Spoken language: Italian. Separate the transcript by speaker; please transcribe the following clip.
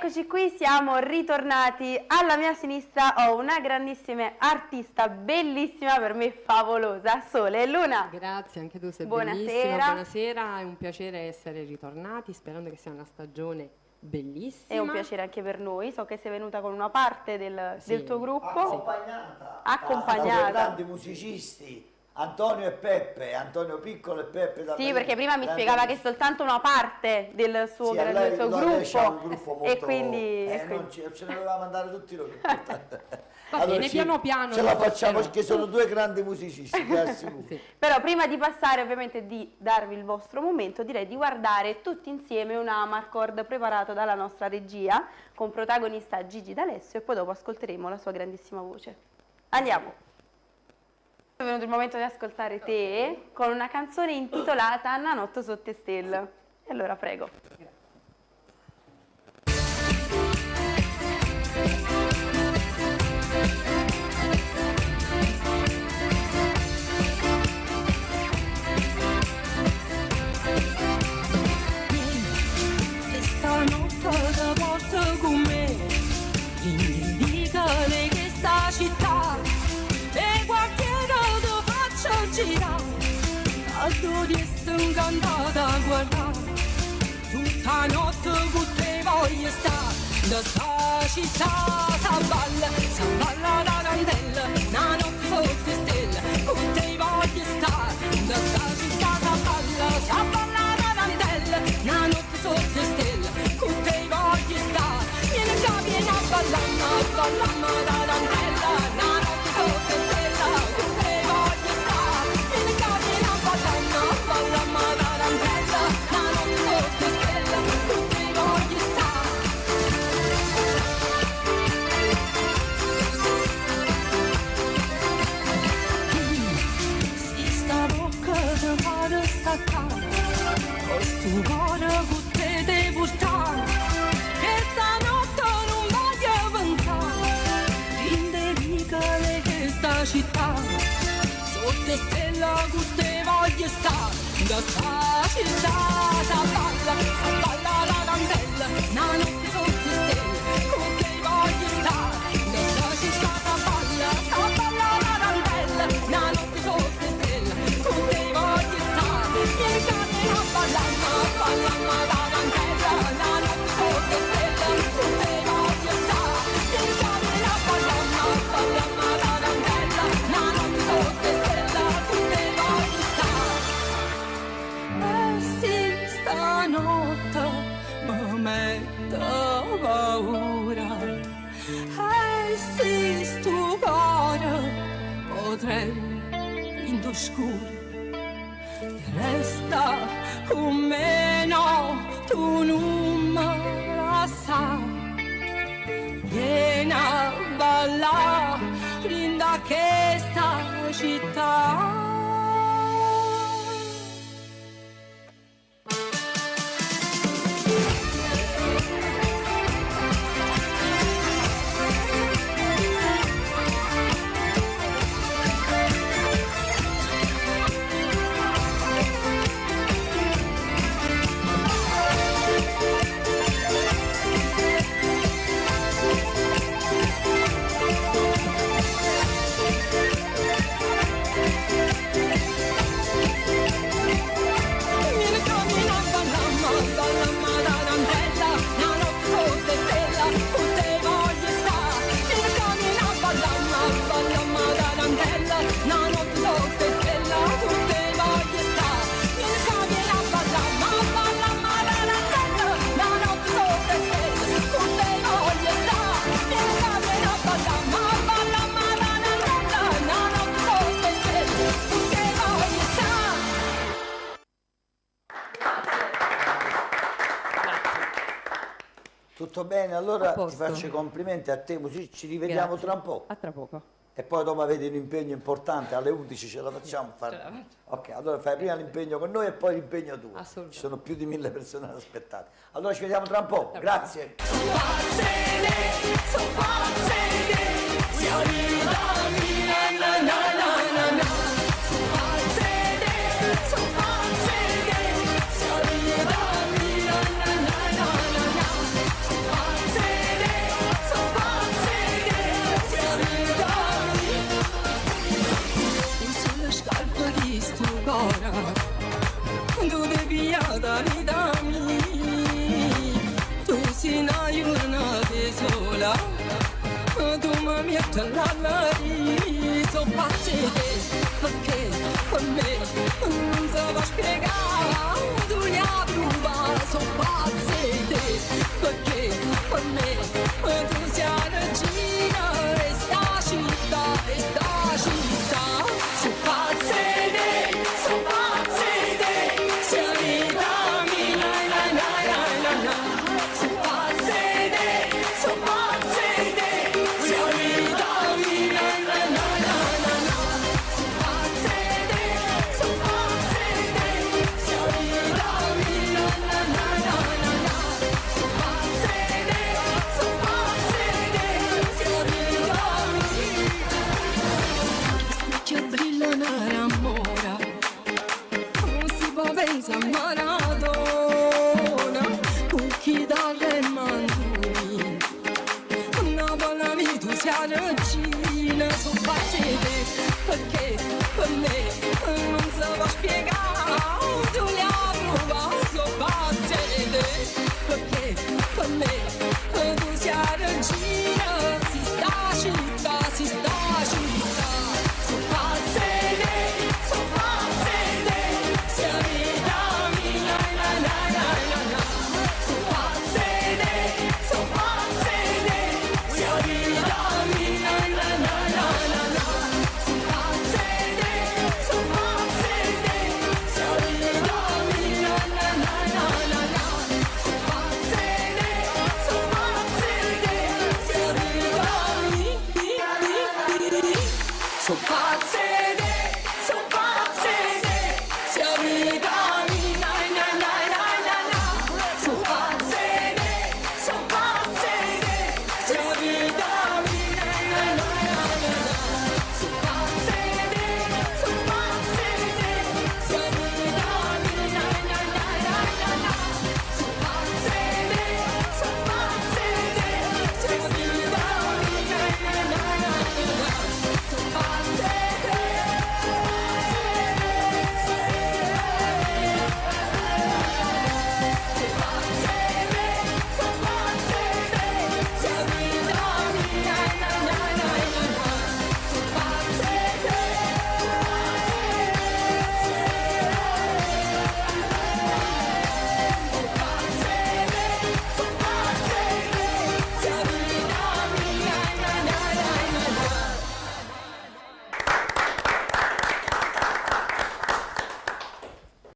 Speaker 1: Eccoci qui, siamo ritornati. Alla mia sinistra ho una grandissima artista, bellissima, per me favolosa, Sole e Luna.
Speaker 2: Grazie, anche tu sei
Speaker 1: Buonasera.
Speaker 2: bellissima. Buonasera, è un piacere essere ritornati, sperando che sia una stagione bellissima.
Speaker 1: È un piacere anche per noi, so che sei venuta con una parte del tuo gruppo.
Speaker 3: Accompagnata da grandi musicisti, Antonio e Peppe, Antonio Piccolo e Peppe da
Speaker 1: Sì, perché prima mi spiegava che è soltanto una parte del suo,
Speaker 3: sì,
Speaker 1: del suo gruppo,
Speaker 3: un gruppo molto,
Speaker 1: e quindi
Speaker 3: non ce ne doveva mandare tutti noi.
Speaker 2: Va bene, piano piano
Speaker 3: ce la facciamo
Speaker 2: però.
Speaker 3: perché sono due grandi musicisti, vi assicuro.
Speaker 2: Sì.
Speaker 1: Però prima di passare ovviamente di darvi il vostro momento, direi di guardare tutti insieme un Amarcord preparato dalla nostra regia con protagonista Gigi D'Alessio e poi dopo ascolteremo la sua grandissima voce. Andiamo! È venuto il momento di ascoltare te con una canzone intitolata Nanotto sotto stelle. E allora prego.
Speaker 4: Stanotte ti porto con me, indicare che sta città e quartiere ti faccio girare, a dove sto incantata a guardare, tutta notte con te voglio stare, da sta città sa balla la candela, una notte sotto stelle, con te voglio stare, da sta città sa balla la candela, una notte sotto stelle, con te voglio stare, vieni a ballare la candela, una notte sotto stelle, con te voglio stare, vieni a ballare la candela, una notte sotto stelle, con te voglio stare. Si sta bocca di fare staccare, con sto cuore con te devi portare, che stanotte non voglio pensare, indicare che sta città, sotto stella con te voglio stare, da sta città sa balla la candela, una notte sotto stelle, con te voglio stare, da sta città sa balla la candela, una notte sotto stelle, con te voglio stare, vieni a ballare la candela, una notte sotto stelle, con te voglio stare, vieni a ballare la candela, una notte sotto stelle, con te voglio stare. E sì, stanotte mi metto paura, e sì, sto cuore potrei indoscuro, resta con me, no, tu non me la sai, vieni a ballare in da questa città.
Speaker 3: Tutto bene, allora
Speaker 2: A
Speaker 3: ti
Speaker 2: posto.
Speaker 3: faccio i complimenti a te, ci rivediamo
Speaker 2: Grazie.
Speaker 3: tra un po'.
Speaker 2: A tra poco.
Speaker 3: E poi dopo avete un impegno importante, alle 11 ce la facciamo fare.
Speaker 2: Ce la faccio.
Speaker 3: Ok, allora fai prima l'impegno con noi e poi l'impegno tuo.
Speaker 2: Assolutamente.
Speaker 3: Ci sono più di 1000 persone ad aspettare. Allora ci vediamo tra un po', grazie.
Speaker 4: So via da vita mia. Tu sei una giornata sola, tu mi metti all'aria. Sono pazzi te, perché per me non si può spiegare. Tu ne hai provato, sono pazzi te, perché per me tu sei la regina e sta città, e sta città. Sono pazzi te, sono pazzi te, sei vita mia, na na na na na. Sono pazzi te, sono pazzi te, sei vita mia, na na na na na. Sono pazzi te, sono pazzi te, sei vita mia, na na na na na. Sono pazzi te, sono pazzi te, sei vita mia. Che brilla nell'amore, non si può pensare a Maradona, con chi dalle mandoni, una buona vita tu sei la regina. Sono pazzi te, perché per me non si può spiegare.